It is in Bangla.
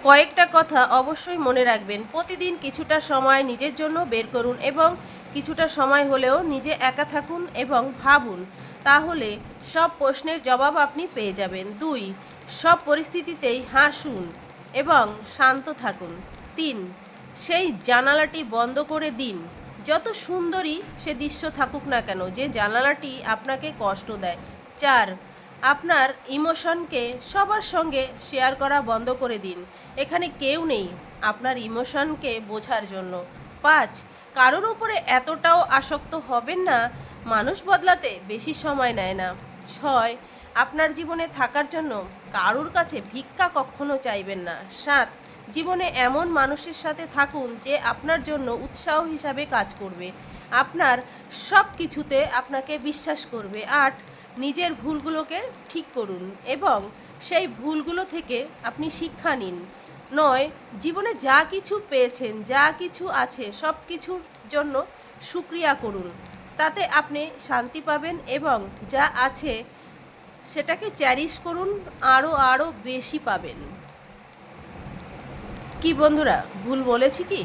কয়েকটা কথা অবশ্যই মনে রাখবেন। প্রতিদিন কিছুটা সময় নিজের জন্য বের করুন এবং কিছুটা সময় হলেও নিজে একা থাকুন এবং ভাবুন। তাহলে সব প্রশ্নের জবাব আপনি পেয়ে যাবেন। 2, সব পরিস্থিতিতেই হাসুন এবং শান্ত থাকুন। 3, সেই জানালাটি বন্ধ করে দিন। যত সুন্দরই সে দৃশ্য থাকুক না কেন, যে জানালাটি আপনাকে কষ্ট দেয়। 4, আপনার ইমোশনকে সবার সঙ্গে শেয়ার করা বন্ধ করে দিন। এখানে কেউ নেই আপনার ইমোশনকে বোঝার জন্য। 5, কারোর উপরে এতটাও আসক্ত হবেন না, মানুষ বদলাতে বেশি সময় নেয় না। 6, আপনার জীবনে থাকার জন্য কারোর কাছে ভিক্ষা কখনো চাইবেন না। 7, জীবনে এমন মানুষের সাথে থাকুন যে আপনার জন্য উৎসাহ হিসাবে কাজ করবে, আপনার সব কিছুতে আপনাকে বিশ্বাস করবে। 8, নিজের ভুলগুলোকে ঠিক করুন এবং সেই ভুলগুলো থেকে আপনি শিক্ষা নিন। 9, জীবনে যা কিছু পেয়েছেন, যা কিছু আছে, সব কিছুর জন্য শুকরিয়া করুন। তাতে আপনি শান্তি পাবেন এবং যা আছে সেটাকে চ্যারিশ করুন, আরও বেশি পাবেন। কি বন্ধুরা, ভুল বলেছি কি?